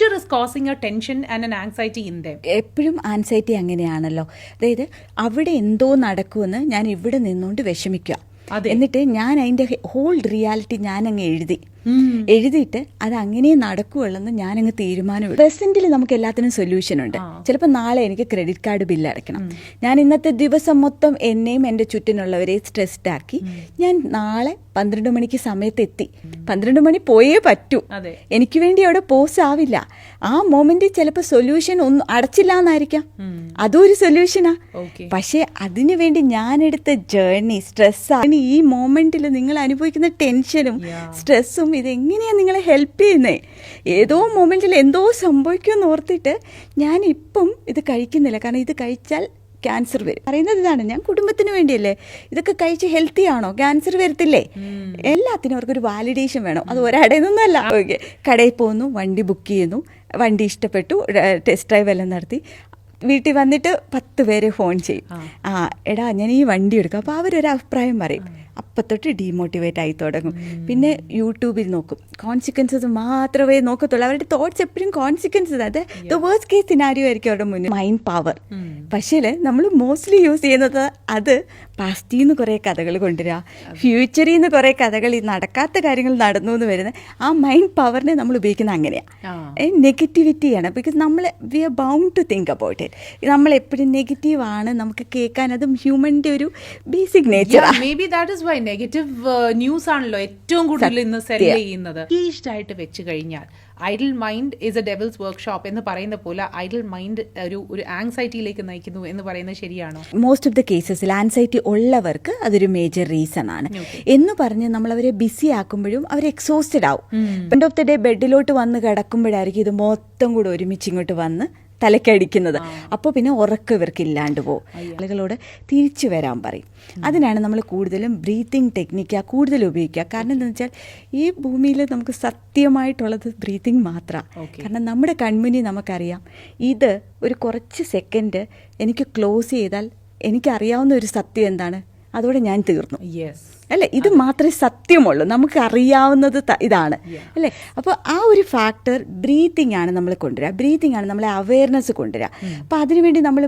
pressure is causing a tension and an anxiety in them. എപ്പോഴും anxiety അങ്ങനെയാണല്ലോ. അതായത് അവിടെ എന്തോ നടക്കുമെന്ന് ഞാൻ ഇവിടെ നിന്നുകൊണ്ട് വിഷമിക്കുക. എന്നിട്ട് ഞാൻ അതിൻ്റെ ഹോൾ റിയാലിറ്റി ഞാനങ്ങ് എഴുതിയിട്ട് അത് അങ്ങനെ നടക്കുകയുള്ളെന്ന് ഞാനങ്ങ് തീരുമാനമെടുക്കും. പ്രസന്റിൽ നമുക്ക് എല്ലാത്തിനും സൊല്യൂഷൻ ഉണ്ട്. ചിലപ്പോൾ നാളെ എനിക്ക് ക്രെഡിറ്റ് കാർഡ് ബില്ല് അടയ്ക്കണം. ഞാൻ ഇന്നത്തെ ദിവസം മൊത്തം എന്നെയും എൻ്റെ ചുറ്റിനുള്ളവരെ സ്ട്രെസ്ഡ് ആക്കി ഞാൻ നാളെ 12 മണിക്ക് സമയത്ത് എത്തി. 12 മണി പോയേ പറ്റൂ. എനിക്ക് വേണ്ടി അവിടെ പോസ് ആവില്ല. ആ മൊമെന്റിൽ ചിലപ്പോൾ സൊല്യൂഷൻ ഒന്നും അടച്ചില്ല എന്നായിരിക്കാം, അതും ഒരു സൊല്യൂഷനാ. പക്ഷെ അതിനു വേണ്ടി ഞാനെടുത്ത ജേർണി സ്ട്രെസ്സാണ്. ഈ മൊമെന്റിൽ നിങ്ങൾ അനുഭവിക്കുന്ന ടെൻഷനും സ്ട്രെസ്സും ഇതെങ്ങനെയാണ് നിങ്ങളെ ഹെൽപ്പ് ചെയ്യുന്നത്? ഏതോ മൊമെന്റിൽ എന്തോ സംഭവിക്കുമെന്ന് ഓർത്തിട്ട് ഞാൻ ഇപ്പം ഇത് കഴിക്കുന്നില്ല. കാരണം ഇത് കഴിച്ചാൽ ക്യാൻസർ വരും. പറയുന്നത് ഇതാണ്, ഞാൻ കുടുംബത്തിന് വേണ്ടിയല്ലേ ഇതൊക്കെ കഴിച്ച് ഹെൽത്തി ആണോ, ക്യാൻസർ വരത്തില്ലേ? എല്ലാത്തിനും അവർക്കൊരു വാലിഡേഷൻ വേണം. അത് ഒരാടെ നിന്നല്ല. ഓക്കെ, കടയിൽ പോകുന്നു, വണ്ടി ബുക്ക് ചെയ്യുന്നു, വണ്ടി ഇഷ്ടപ്പെട്ടു, ടെസ്റ്റ് ഡ്രൈവ് എല്ലാം നടത്തി, വീട്ടിൽ വന്നിട്ട് 10 പേരെ ഫോൺ ചെയ്യും. എടാ ഞാൻ ഈ വണ്ടി എടുക്കാം. അപ്പോൾ അവരൊരു അഭിപ്രായം പറയും. അപ്പം തൊട്ട് ഡീമോട്ടിവേറ്റ് ആയി തുടങ്ങും. പിന്നെ യൂട്യൂബിൽ നോക്കും, കോൺസിക്വൻസസ് മാത്രമേ നോക്കത്തുള്ളൂ. അവരുടെ തോട്ട്സ് എപ്പോഴും കോൺസിക്വൻസസ്, അത് ദ വേഴ്സ്റ്റ് കേസ് സിനാരിയോ ആയിരിക്കും അവരുടെ മുന്നിൽ. Mind power. പക്ഷേ നമ്മൾ മോസ്റ്റ്ലി യൂസ് ചെയ്യുന്നത് അത് പാസ്റ്റിൽ നിന്ന് കുറേ കഥകൾ കൊണ്ടുവരിക, ഫ്യൂച്ചറിൽ നിന്ന് കുറേ കഥകൾ, ഈ നടക്കാത്ത കാര്യങ്ങൾ നടന്നു എന്ന് വരുന്നത് ആ മൈൻഡ് പവറിനെ നമ്മൾ ഉപയോഗിക്കുന്നത് അങ്ങനെയാണ്. നെഗറ്റിവിറ്റിയാണ്. Because we are bound to think about it. നമ്മളെപ്പോഴും നെഗറ്റീവാണ് നമുക്ക് കേൾക്കാൻ. അതും ഹ്യൂമൻ്റെ ഒരു ബേസിക് നേച്ചറാണ്. Maybe that is why negative news ആണല്ലോ ഏറ്റവും കൂടുതൽ ഇന്ന് സെല് ചെയ്യുന്നത്. ഈസ്റ്റ് ആയിട്ട് വെച്ച് കഴിഞ്ഞാൽ idle mind is A devils workshop എന്ന് പറയുന്ന പോലെ ഐഡിൽ മൈൻഡ് ഒരു ആങ്സൈറ്റിയിലേക്ക് നയിക്കുന്നു എന്ന് പറയുന്നത് ശരിയാണോ? മോസ്റ്റ് ഓഫ് ദ കേസസിൽ ആൻസൈറ്റി ഉള്ളവർക്ക് അതൊരു മേജർ റീസൺ ആണ് എന്ന് പറഞ്ഞ് നമ്മൾ അവരെ ബിസി ആക്കുമ്പോഴും അവർ എക്സോസ്റ്റഡ് ആവും. എൻഡ് ഓഫ് ദ ഡേ ബെഡിലോട്ട് വന്ന് കിടക്കുമ്പോഴായിരിക്കും ഇത് മൊത്തം കൂടെ ഒരുമിച്ച് ഇങ്ങോട്ട് വന്ന് തലക്കടിക്കുന്നത്. അപ്പോൾ പിന്നെ ഉറക്കം ഇവർക്ക് ഇല്ലാണ്ട് പോകും. ആളുകളോട് തിരിച്ചു വരാൻ പറയും. അതിനാണ് നമ്മൾ കൂടുതലും ബ്രീത്തിങ് ടെക്നിക്കാ കൂടുതൽ ഉപയോഗിക്കുക. കാരണം എന്താണെന്ന് വെച്ചാൽ ഈ ഭൂമിയിൽ നമുക്ക് സത്യമായിട്ടുള്ളത് ബ്രീത്തിങ് മാത്രമാണ്. കാരണം നമ്മുടെ കൺമുന്നിൽ നമുക്കറിയാം ഇത് ഒരു കുറച്ച് സെക്കൻഡ് എനിക്ക് ക്ലോസ് ചെയ്താൽ എനിക്കറിയാവുന്ന ഒരു സത്യം എന്താണ്, അതോടെ ഞാൻ തീർന്നു. അല്ലേ, ഇത് മാത്രമേ സത്യമുള്ളൂ, നമുക്ക് അറിയാവുന്നത് ഇതാണ് അല്ലേ. അപ്പോൾ ആ ഒരു ഫാക്ടർ ബ്രീത്തിങ് ആണ് നമ്മൾ കൊണ്ടുവരിക. ബ്രീത്തിങ് ആണ് നമ്മളെ അവയർനെസ് കൊണ്ടുവരിക. അപ്പോൾ അതിനുവേണ്ടി നമ്മൾ